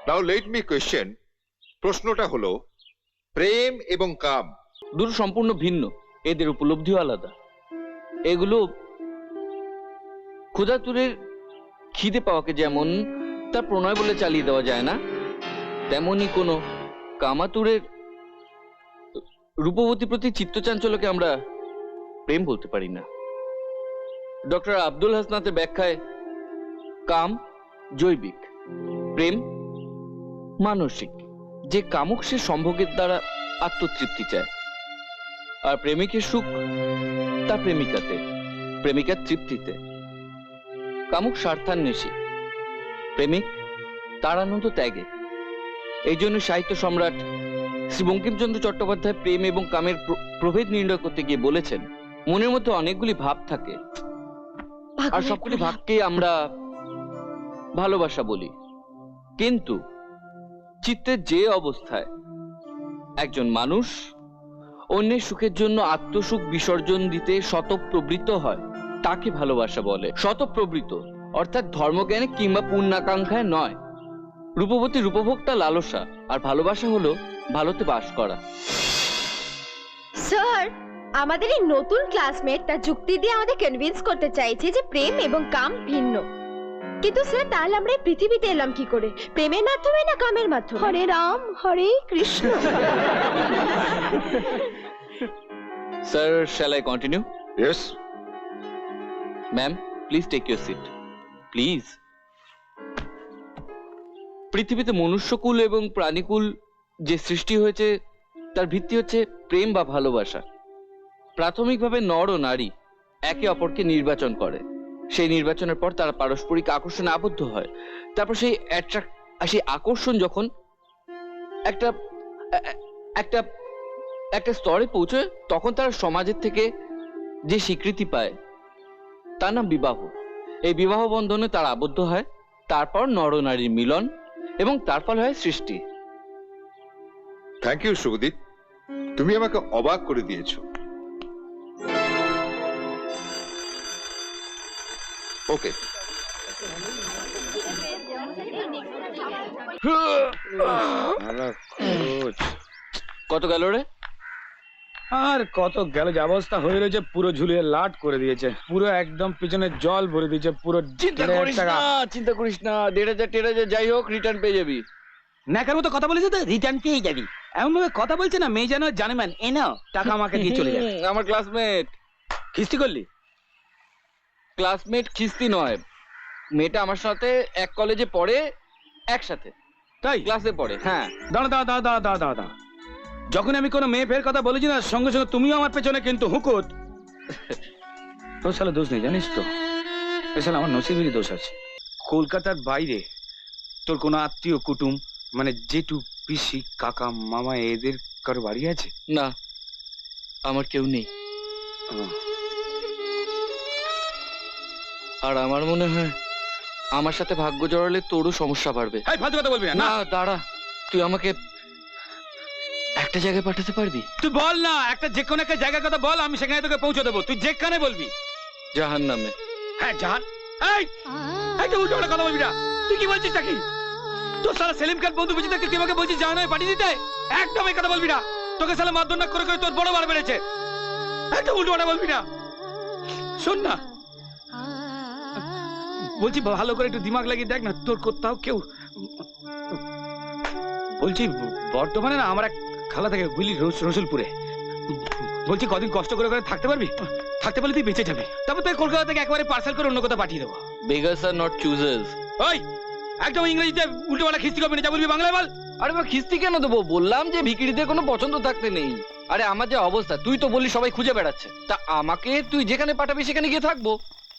নাও let me question, প্রশ্নটা হলো প্রেম এবং কাম দুটো সম্পূর্ণ ভিন্ন, এদের উপলব্ধিও আলাদা। এগুলো ক্ষুধাতুরের খিদে পাওয়াকে যেমন তার প্রণয় বলে চালিয়ে দেওয়া যায় না, তেমনি কোনো কামাতুরের রূপবতী প্রতি চিত্তচাঞ্চল্যকে আমরা প্রেম বলতে পারি না। ডক্টর আব্দুল হাসনাতের ব্যাখ্যায় কাম জৈবিক, প্রেম মানসিক। যে কামুক সে সম্ভোগের দ্বারা আত্মতৃপ্তি চায়, আর প্রেমিকের সুখ তার প্রেমিকাতে, প্রেমিকার তৃপ্তিতে। কামুক স্বার্থান্বেষী, প্রেমিক তার আনন্দ ত্যাগে। এই জন্য সাহিত্য সম্রাট শ্রী বঙ্কিমচন্দ্র চট্টোপাধ্যায় প্রেম এবং কামের প্রভেদ নির্ণয় করতে গিয়ে বলেছেন, মনের মধ্যে অনেকগুলি ভাব থাকে, আর সবগুলি ভাবকে আমরা ভালোবাসা বলি। কিন্তু চিত্তের যে অবস্থায় একজন মানুষ অন্যের সুখের জন্য আত্মসুখ বিসর্জন দিতে স্বতঃপ্রবৃত্ত হয়, তাকে ভালোবাসা বলে। স্বতঃপ্রবৃত্ত অর্থাৎ ধর্মজ্ঞানে কিংবা পুণ্যাকাঙ্ক্ষায় নয়। রূপবতী রূপভোক্তা লালসা, আর ভালোবাসা হলো ভালোতে বাস করা। স্যার, আমাদের এই নতুন ক্লাসমেট তার যুক্তি দিয়ে আমাদের কনভিন্স করতে চাইছে যে প্রেম এবং কাম ভিন্ন। কিন্তু স্যার, তাহলে আমরা এই পৃথিবীতে এলাম কি করে? প্রেমের মাধ্যমে না কামের মাধ্যমে? Hare Ram Hare Krishna. Sir, shall I continue? Yes. Ma'am, please take your seat, please. পৃথিবীতে মনুষ্যকুল এবং প্রাণীকুল যে সৃষ্টি হয়েছে তার ভিত্তি হচ্ছে প্রেম বা ভালোবাসা। প্রাথমিকভাবে নর ও নারী একে অপরকে নির্বাচন করে, সেই নির্বাচনের পর তারা পারস্পরিক আকর্ষণে আবদ্ধ হয়। তারপর সেই আকর্ষণ যখন একটা একটা একটা স্তরে পৌঁছয়, তখন তারা সমাজের থেকে যে স্বীকৃতি পায় তার নাম বিবাহ। এই বিবাহ বন্ধনে তারা আবদ্ধ হয়, তারপর নরনারীর মিলন, এবং তার ফল হয় সৃষ্টি। থ্যাংক ইউ শুভদীপ, তুমি আমাকে অবাক করে দিয়েছো। ওকে, কত গেল রে? আর কত গেল, যে অবস্থা হয়ে রয়েছে পুরো ঝুলিয়ে লাট করে দিয়েছে, পুরো একদম পিছনে জল ভরে দিয়েছে পুরো। চিন্তা করিস না, 1,500 যাই হোক, রিটার্ন পেয়ে যাবি। নাকার মতো কথা বলেছে তো, রিটার্ন পেয়ে যাবি। এমন ভাবে কথা বলছে না, মেয়ে যেন জানে ম্যান, এ নাও টাকা আমাকে দিয়ে চলে যাবে। আমার ক্লাসমেট। খিস্তি করলি? ক্লাসমেট খিস্তি নয়, মেয়েটা আমার সাথে এক কলেজে পড়ে, একসাথে তাই ক্লাসে পড়ে। হ্যাঁ, দাঁড়া দাঁড়া দাঁড়া দাঁড়া দাঁড়া দাঁড়া, যখন আমি কোনো মেয়ে ফের কথা বলেছি না, সঙ্গে সঙ্গে তুমিও আমার পেছনে কিন্তু হুকুত। তোর শালা দোষ নেই জানিস তো, এছাড়া আমার নসিবেরই দোষ আছে। কলকাতার বাইরে তোর কোনো আত্মীয় কুটুম, মানে জেঠু পিসি কাকা মামা, এদের কারো বাড়ি আছে? না, আমার কেউ নেই। আর আমার মনে হয় আমার সাথে ভাগ্য জড়ালে তোরও সমস্যা বাড়বে। ফালতু কথা বলবি না। না দাঁড়া, তুই আমাকে একটা জায়গায় পাঠাতে পারবি? তুই বল না, একটা যে কোনো একটা জায়গার কথা বল, আমি সেখানে তোকে পৌঁছে দেবো। তুই যেখানে বলবি। জাহান্নামে। হ্যাঁ, জাহান। এই উল্টো পাল্টা কথা বলবি না। তুই কি বলছিস নাকি? তোর সালা সেলিম খান বন্ধু বুঝি থাকতে তুই আমাকে বলছিস জাহান্নামে পাঠিয়ে দিতে? একদম এই কথা বলবি না। তোকে সালা মারধর না করে করে তোর বড় বার বেড়েছে। একদম উল্টো পাল্টা বলবি না। শোন না, বলছি ভালো করে একটু দিমাগ লাগিয়ে দেখ না, তোর কোথাও কেউ। বলছি বর্তমানে না আমার এক খালা থাকে বুঝলি, রসুলপুরে। বলছি কদিন কষ্ট করে করে থাকতে পারবি? থাকতে পারলে তুই বেঁচে যাবি, তারপর তুই কলকাতা থেকে একবারে পার্সেল করে অন্য কোথাও পাঠিয়ে দেবো। Beggars are not চুজার্স। ওই একদম ইংরেজিতে উল্টো পাল্টা খিস্তি করবি না, যা বলবি বাংলায় বল। আরে বা খিস্তি কেন দেবো? বললাম যে ভিখিরিদের কোনো পছন্দ থাকতে নেই। আরে আমার যে অবস্থা, তুই তো বললি সবাই খুঁজে বেড়াচ্ছে, তা আমাকে তুই যেখানে পাঠাবি সেখানে গিয়ে থাকবো।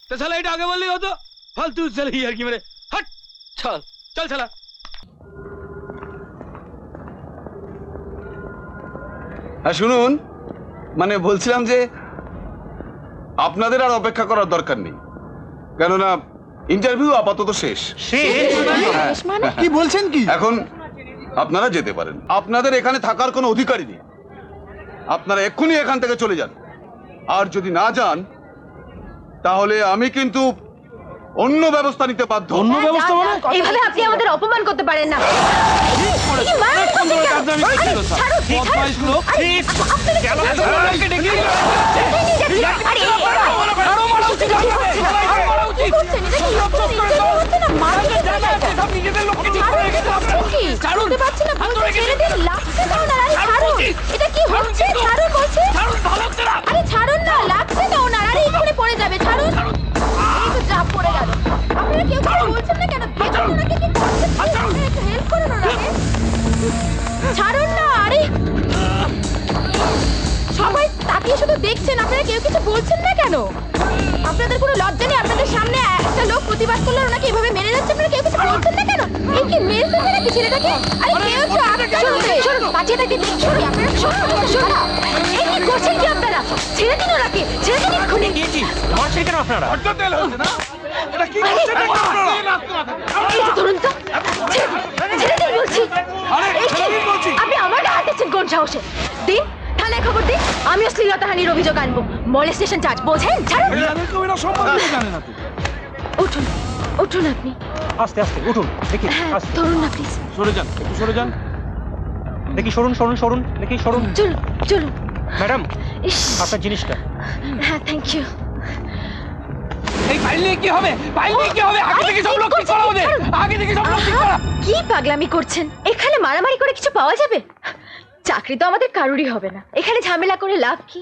তা শালা এটা আগে বললেই হতো। ফালতু শালা আর কি মেরে হাট। চল চল শালা। হ্যাঁ শুনুন, মানে বলছিলাম যে আপনাদের আর অপেক্ষা করার দরকার নেই, কেননা ইন্টারভিউ আপাতত শেষ। কি বলছেন কি? এখন আপনারা যেতে পারেন। আপনাদের এখানে থাকার কোনো অধিকারই নেই, আপনারা এক্ষুনি এখান থেকে চলে যান। আর যদি না যান তাহলে আমি কিন্তু অন্য ব্যবস্থা নিতে বাধ্য। অন্য ব্যবস্থা মানে? এইভাবে আপনি আমাদের অপমান করতে পারেন না। এই মা, অনেকক্ষণ ধরে ছাড়ুন, কাজদামি করছিল, স্যার। ছাড়ুন, বদমাইশ লোক। আপনারা গেল, ওনাকে ডেকে নিয়ে আরে, আরো মারা উচিত আপনাদের। আরো মারা উচিত। সব লকচক করে দাও। সব নিজেদের লোককে ঠিক করে রেখেছে আপনারা। ছাড়ুন। হাত ধরে ছেড়ে দিন, লাগছে না ওনার। আরে ছাড়ুন ছাড়ুন। বলছি। এটা কি হচ্ছে? ছাড়ুন বলছি। ছাড়ুন, ভালো হচ্ছে না। আরে ছাড়ুন না, লাগছে না ওনার। আরে এক্ষুনি পড়ে যাবে, ছাড়ুন। এই তো যা পড়ে গেল। আপনারা কেউ কিছু বলছেন না কেন? দেখুন ওনাকে কি করছেন। আপনারা একটু হেল্প করুন ওনাকে। ছাড়ুন না, আরে সবাই তাকিয়ে শুধু দেখছেন, আপনারা কেউ কিছু বলছেন না কেন? আপনাদের কোনো লজ্জা নেই? আপনাদের সামনে একটা লোক প্রতিবাদ করলে ওনাকে এভাবে মেরে যাচ্ছে, আপনারা কেউ কিছু বলছেন না কেন? এই কি মেরে ফেলবে নাকি ছেলেটাকে? আরে কেউ তো শুনুন, কাছে থেকে দেখুন, আপনারা শুনুন, এই কি করছেন কি আপনারা? ছেড়ে দিন ওনাকে, ছেড়ে দিন এক্ষুনি। হঠাৎ তেল হচ্ছে না? এটা কি আরে, করছেন নাকি আপনারা? এই যে ধরুন তো, ছেড়ে দিন বলছি। আরে, এই কি? ছেড়ে দিন বলছি। আপনি আমার গায়ে হাত দিচ্ছেন কোন সাহসে? দিন, থানায় খবর দিন, আমি অশ্লীলতাহানির অভিযোগ আনবো। মলেস্টেশন চার্জ, বোঝেন? ছাড়ুন। এদেরকে ওরা সম্বন্ধে জানে না তো। উঠুন, উঠুন আপনি। আস্তে আস্তে উঠুন, দেখি হ্যাঁ, আস্তে ধরুন না প্লিজ। সরে যান, একটু সরে যান। দেখি, সরুন সরুন সরুন, দেখি সরুন। চলুন, চলুন। ম্যাডাম, ইস, আপনার জিনিসটা। হ্যাঁ, থ্যাংক ইউ। এই ফাইল নিয়ে কি হবে? ফাইল নিয়ে কি হবে? আগে থেকে সব লোক ঠিক করা ওদের। আগে থেকে সব লোক ঠিক করা। কি পাগলামি করছেন? এখানে মারামারি করে কিছু পাওয়া যাবে? চাকরি তো আমাদের কারোরই হবে না, এখানে ঝামেলা করে লাভ কি?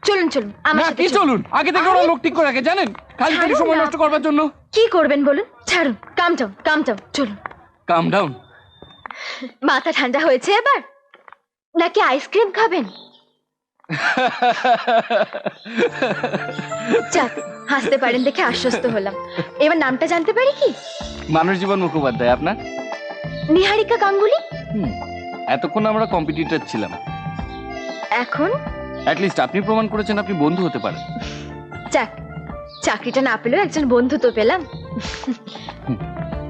চলুন চলুন আমার না, সাথে কি চলুন। চলুন? আগে থেকে ওরা আরে, লোক ঠিক করে রাখে, জানেন? খালি খালি ছাড়ুন সময় না। নষ্ট করবার জন্য। কি করবেন বলুন? ছাড়ুন, কাম ডাউন, কাম ডাউন, চলুন। কাম ডাউন। মাথা ঠান্ডা হয়েছে এবার? নাকি আইসক্রিম খাবেন? যাক, হাসতে পারেন দেখে আশ্বস্ত হলাম। এবার নামটা জানতে পারি কি? মানুষ জীবন মুখোপাধ্যায় আপনার? নিহারিকা গাঙ্গুলি। এতক্ষণ আমরা কম্পিটিটর ছিলাম। এখন অ্যাটলিস্ট আপনি প্রমাণ করেছেন আপনি বন্ধু হতে পারেন। যাক, চাকরিটা না পেলেও একজন বন্ধু তো পেলাম।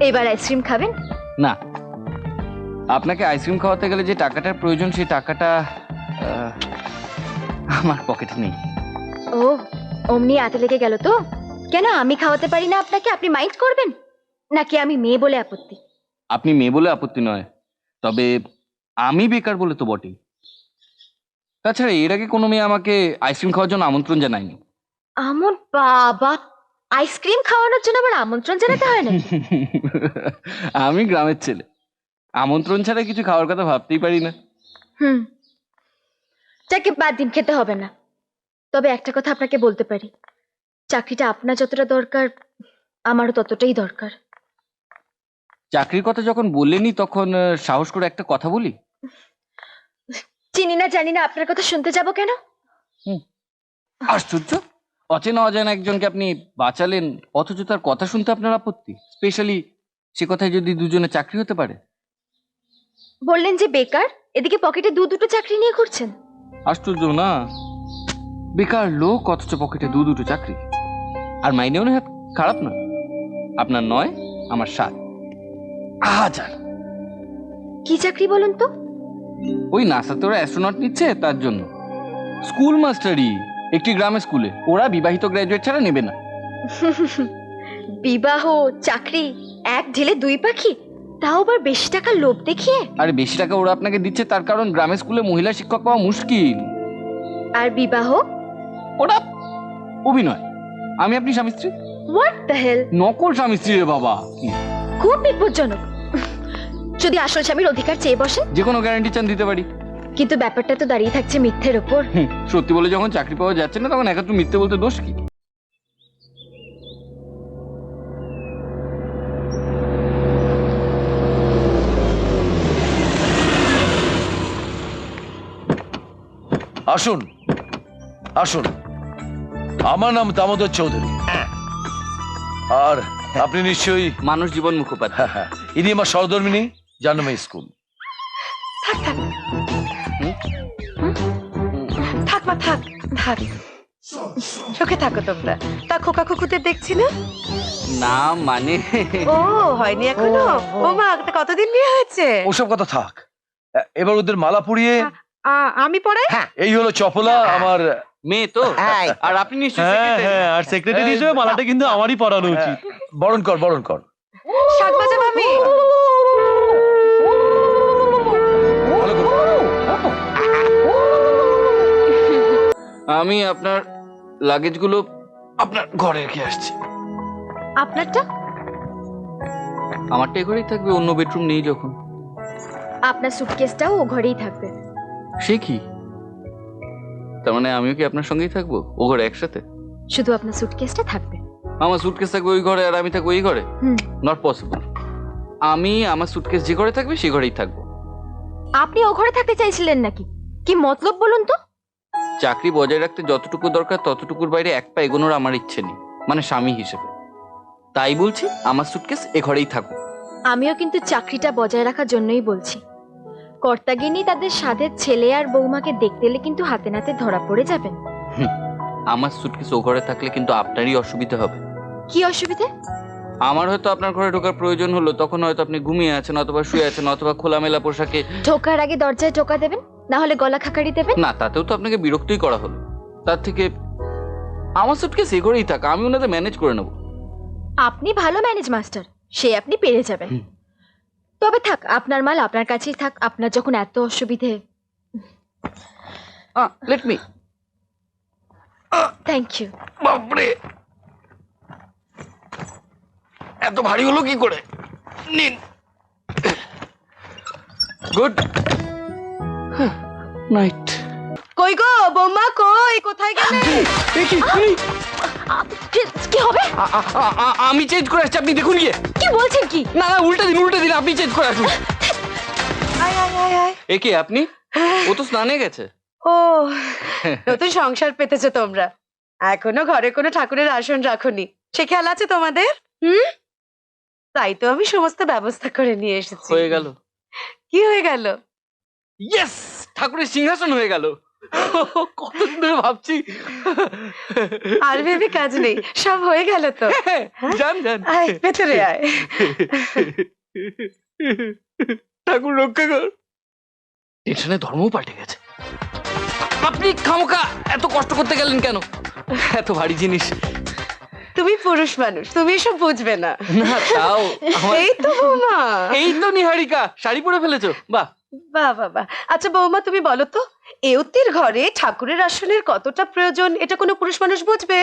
এবার আইসক্রিম খাবেন? না, আপনাকে আইসক্রিম খাওয়াতে গেলে যে টাকাটার প্রয়োজন সেই টাকাটা আমার পকেটে নেই। ও, অমনি হাতে লেগে গেল তো? কেন আমি খাওয়াতে পারি না আপনাকে? আপনি মাইন্ড করবেন নাকি আমি মেয়ে বলে আপত্তি? আপনি মেয়ে বলে আপত্তি নয়, তবে আমি বেকার বলে তো বটেই। তাছাড়া এর আগে কোনো মেয়ে আমাকে আইসক্রিম খাওয়ার জন্য আমন্ত্রণ জানায়নি। আমার বাবা, আইসক্রিম খাওয়ানোর জন্য আবার আমন্ত্রণ জানাতে হয় না? আমি গ্রামের ছেলে, আমন্ত্রণ ছাড়া কিছু খাওয়ার কথা ভাবতেই পারি না। হুম, যাকে বাদ দিন, খেতে হবে না। তবে একটা কথা আপনাকে বলতে পারি, চাকরিটা আপনার যতটা দরকার আমারও ততটাই দরকার। চাকরির কথা যখন বললেনই তখন সাহস করে একটা কথা বলি। চিনি না জানি না, আপনার কথা শুনতে যাব কেন? আশ্চর্য, অচেনা অজানা একজনকে আপনি বাঁচালেন অথচ তার কথা শুনতে আপনার আপত্তি, স্পেশালি সে কথায় যদি দুজনে চাকরি হতে পারে। বললেন যে বেকার, এদিকে পকেটে দুটো চাকরি নিয়ে ঘুরছেন। আশ্চর্য না? বেকার লোক অথচ পকেটে দুটো চাকরি, আর মাইনেও না খারাপ না। আপনার 9, আমার 7, 1000। কি চাকরি বলুন তো? ওই নাসাতে ওরা অ্যাস্ট্রোনট নিচ্ছে, তার জন্য। স্কুল মাস্টারই, একটি গ্রামের স্কুলে। ওরা বিবাহিত গ্র্যাজুয়েট ছাড়া নেবে না। বিবাহ, চাকরি, এক ঢিলে দুই পাখি, তাও আবার বেশি টাকা লোভ দেখিয়ে। আরে বেশি টাকা ওরা আপনাকে দিচ্ছে তার কারণ গ্রামের স্কুলে মহিলা শিক্ষক পাওয়া মুশকিল। আর বিবাহ? ওটা অভিনয়। আমি আপনি স্বামী স্ত্রী। What the hell? নকল স্বামী স্ত্রী রে বাবা। খুব বিপজ্জনক। যদি আসল স্বামীর অধিকার চেয়ে বসেন, যে কোনো গ্যারান্টি চান দিতে পারি, কিন্তু ব্যাপারটা তো দাঁড়িয়ে থাকছে মিথ্যের ওপর। সত্যি বলে যখন চাকরি পাওয়া যাচ্ছে না তখন একাত্র মিথ্যে বলতে দোষ কি? আসুন আসুন, আমার নাম দামোদর চৌধুরী। আর আপনি নিশ্চয়ই মানুষ জীবন মুখোপাধ্যায়। হ্যাঁ, ইনি আমার সহধর্মিনী, জানমে স্কুল। থাক মা, থাক থাক, সুখে থাকো তোমরা। তা খোকা খুকুতে দেখছি না? না মানে ও, হয়নি এখনো? ও মা, তা কতদিন বিয়ে হয়েছে? ওসব কথা থাক, এবার ওদের মালা পরিয়ে। আমি পড়াই? এই হলো চপলা, আমার মেয়ে তো হ্যাঁ। আর আপনি নিশ্চয়ই হ্যাঁ secretary? হ্যাঁ আর সেক্রেটারি হিসেবে মালাটা কিন্তু আমারই পরানো উচিত। বরণ কর বরণ কর। শাক ভাজা মামি। ভালো করে। আমি আপনার লাগেজগুলো আপনার ঘরে রেখে আসছি। আপনারটা? আমারটা এ ঘরেই থাকবে, অন্য বেডরুম নেই যখন। আপনার সুটকেসটাও ও ঘরেই থাকবে। সে কি? তার মানে আমিও কি আপনার সঙ্গেই থাকবো ও ঘরে একসাথে? শুধু আপনার সুটকেসটা থাকবে। আমার সুটকেস থাকবে ওই ঘরে আর আমি থাকবো এই ঘরে? হুম। Not possible. আমি আমার সুটকেস যে ঘরে থাকবে সেই ঘরেই থাকবো। আপনি ও ঘরে থাকতে চাইছিলেন নাকি? কি মতলব বলুন তো? চাকরি বজায় রাখতে যতটুকু দরকার ততটুকুর বাইরে এক পা এগোনোর আমার ইচ্ছে নেই, মানে স্বামী হিসেবে। তাই বলছি আমার সুটকেস এ ঘরেই থাকুক। আমিও কিন্তু চাকরিটা বজায় রাখার জন্যই বলছি। কর্তাগিনী তাদের সাধের ছেলে আর বৌমাকে দেখতে এলে কিন্তু হাতে নাতে ধরা পড়ে যাবেন। আমার সুটকেস ও ঘরে থাকলে কিন্তু আপনারই অসুবিধা হবে। কি অসুবিধে? আমার হয়তো আপনার ঘরে ঢোকার প্রয়োজন হলো, তখন হয়তো আপনি ঘুমিয়ে আছেন অথবা শুয়ে আছেন অথবা খোলামেলা পোশাকে। ঢোকার আগে দরজায় টোকা দেবেন, না হলে গলা খাকারি দেবেন। না, তাতেও তো আপনাকে বিরক্তই করা হলো। তার থেকে আমার সুটকেস এ ঘরেই থাক, আমি ওনাদের ম্যানেজ করে নেবো। আপনি ভালো ম্যানেজ মাস্টার, সে আপনি পেরে যাবেন। তবে থাক, আপনার মাল আপনার কাছেই থাক। আপনার যখন এত অসুবিধে। Let me. Thank you. বাপরে, এত ভারী হলো কি করে? নিন। Good night. কই গো বৌমা, কই কোথায় গেলে? কি হবে? আমি চেঞ্জ করে আসছি, আপনি দেখুন গিয়ে। কি বলছেন কি? না না, উল্টে দিন, আপনি চেঞ্জ করে আসুন। আয় আয় আয় আয়। এ কি আপনি? ও তো স্নানে গেছে। ও, নতুন সংসার পেতেছো তোমরা, এখনো ঘরে কোনো ঠাকুরের আসন রাখোনি। সে খেয়াল আছে তোমাদের? তাই তো আমি সমস্ত ব্যবস্থা করে নিয়ে এসেছি। হয়ে গেল। কি হয়ে গেল? ইয়েস, ঠাকুরের সিংহাসন হয়ে গেল। কতদিন ধরে ভাবছি। আর ভেবে কাজ নেই, সব হয়ে গেল তো। যান যান, আয় ভেতরে আয়। ঠাকুর রক্ষা কর। টেনশনে ধর্মও পাল্টে গেছে। আপনি খামোখা এত কষ্ট করতে গেলেন কেন? এত ভারী জিনিস। তুমি পুরুষ মানুষ, তুমি এসব বুঝবে না। না তাও এই তো বৌমা। এই তো নিহারিকা, শাড়ি পরে ফেলেছো, বাহ। বাহ বাহ বাহ। আচ্ছা বৌমা, তুমি বলো তো, এওতির ঘরে ঠাকুরের আসনের কতটা প্রয়োজন এটা কোনো পুরুষ মানুষ বুঝবে?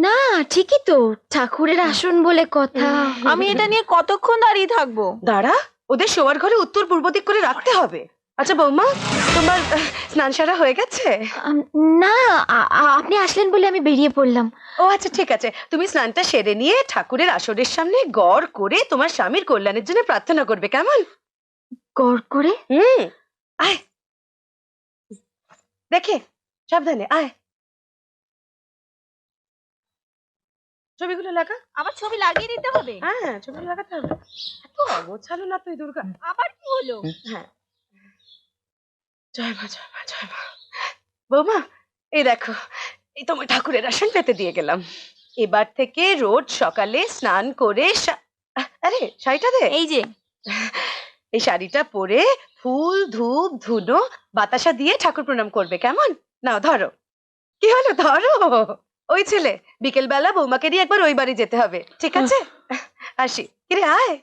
না ঠিকই তো, ঠাকুরের আসন বলে কথা। আমি এটা নিয়ে কতক্ষণ দাঁড়িয়ে থাকবো? দাঁড়া, ওদের শোয়ার ঘরে উত্তর পূর্ব দিক করে রাখতে হবে। আচ্ছা বৌমা, তোমার স্নান সারা হয়ে গেছে? না, আপনি আসলেন বলে আমি বেরিয়ে পড়লাম। ও আচ্ছা ঠিক আছে, তুমি স্নানটা সেরে নিয়ে ঠাকুরের আসরের সামনে গড় করে তোমার স্বামীর কল্যাণের জন্য প্রার্থনা করবে, কেমন? গড় করে? আয় দেখে, সাবধানে আয়। ছবিগুলো লাগা। আবার ছবি লাগিয়ে দিতে হবে? হ্যাঁ, ছবিগুলো লাগাতে হবে। এত অগোছালো না তুই দুর্গা। আবার কি হলো? হ্যাঁ, জয় মা জয় মা জয় মা। বৌমা, এই দেখো, এই তোমার ঠাকুরের আসন পেতে দিয়ে গেলাম। এবার থেকে রোজ সকালে স্নান করে আরে শাড়িটা দে। এই যে এই শাড়িটা পরে ফুল ধূপ ধুনো বাতাসা দিয়ে ঠাকুর প্রণাম করবে, কেমন? নাও ধরো। কি হলো, ধরো। ওই ছেলে, বিকেল বেলা বৌমাকে নিয়ে একবার ওই বাড়ি যেতে হবে, ঠিক আছে? আসি। কিরে আয়।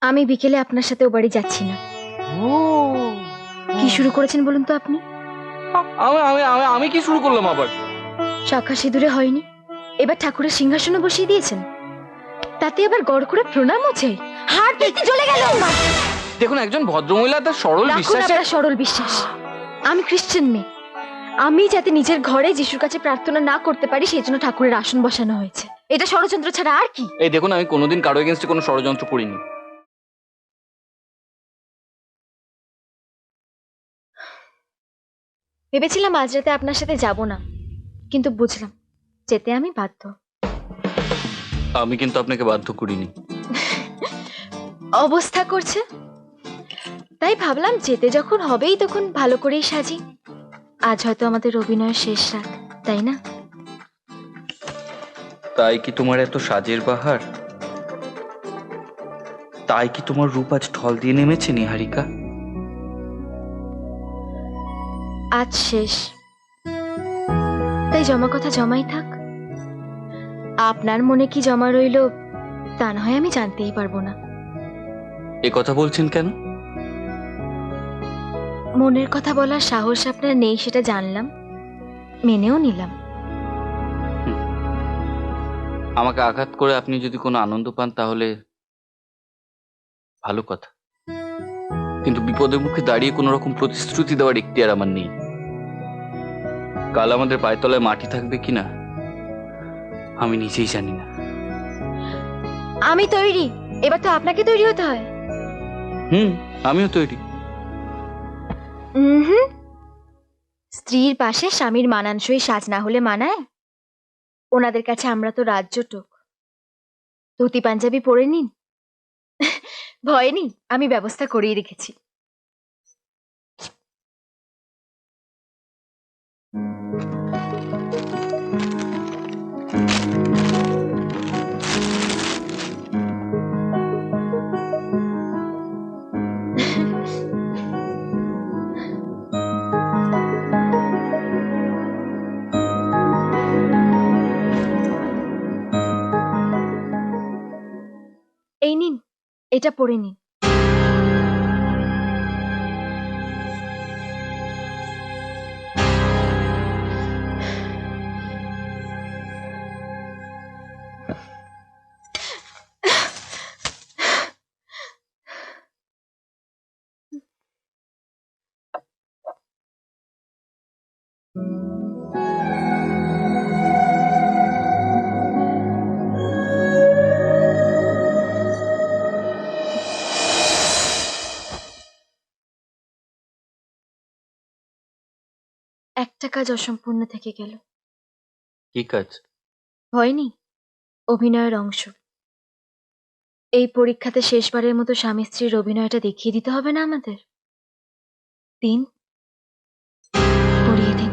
আমি বিকেলে আপনার সাথে ও বাড়ি যাচ্ছি না। কি শুরু করেছেন বলুন তো আপনি? আমি কি শুরু করলাম আবার? শাখা সিঁদুরে হয়নি, এবার ঠাকুরের সিংহাসনে বসিয়ে দিয়েছেন, তাতে আবার গড় করে প্রণাম হচ্ছে। হাত দেখতে চলে গেল। দেখুন, একজন ভদ্রমহিলা তার সরল রাখুন বিশ্বাসে। আপনার সরল বিশ্বাস। আমি খ্রিস্টান মেয়ে, আমি যাতে নিজের ঘরে যিশুর কাছে প্রার্থনা না করতে পারি সেই জন্য ঠাকুরের আসন বসানো হয়েছে। এটা ষড়যন্ত্র ছাড়া আর কি? এই দেখুন, আমি কোনোদিন কারো এগেইনস্টে কোনো ষড়যন্ত্র করিনি। ভেবেছিলাম আজ রাতে আপনার সাথে যাব না, কিন্তু বুঝলাম যেতে আমি বাধ্য। আমি কিন্তু আপনাকে বাধ্য করিনি। অবস্থা করছে, তাই ভাবলাম যেতে যখন হবেই তখন ভালো করেই সাজি। আজ হয়তো আমাদের অভিনয়ের শেষ রাত, তাই না? তাই কি তোমার এত সাজের বাহার? তাই কি তোমার রূপ আজ ঢল দিয়ে নেমেছে নিহারিকা? আজ শেষ, তাই জমা কথা জমাই থাক। আপনার মনে কি জমা রইল তা না হয় আমি জানতেই পারবো না। এ কথা বলছেন কেন? মনের কথা বলার সাহস আপনার নেই সেটা জানলাম, মেনেও নিলাম। আমাকে আঘাত করে আপনি যদি কোনো আনন্দ পান তাহলে ভালো কথা, কিন্তু বিপদের মুখে দাঁড়িয়ে কোনো রকম প্রতিশ্রুতি দেওয়ার এখতিয়ার আমার নেই। কাল আমাদের পায়তলায় মাটি থাকবে কিনা আমি নিজেই জানি না। আমি তৈরি, এবার তো আপনাকে তৈরি হতে হয়। আমিও তৈরি। হুম, স্ত্রীর পাশে স্বামীর মানানসই সাজ না হলে মানায়? ওনাদের কাছে আমরা তো রাজ্যটুক। ধুতি পাঞ্জাবি পরে নিন, ভয় নেই, আমি ব্যবস্থা করেই রেখেছি। এই নিন, এটা পরে নিন। একটা কাজ অসম্পূর্ণ থেকে গেল। কি কাজ? হয়নি, অভিনয়ের অংশ। এই পরীক্ষাতে শেষবারের মতো স্বামী স্ত্রীর অভিনয়টা দেখিয়ে দিতে হবে না আমাদের? দিন, পড়িয়ে দিন।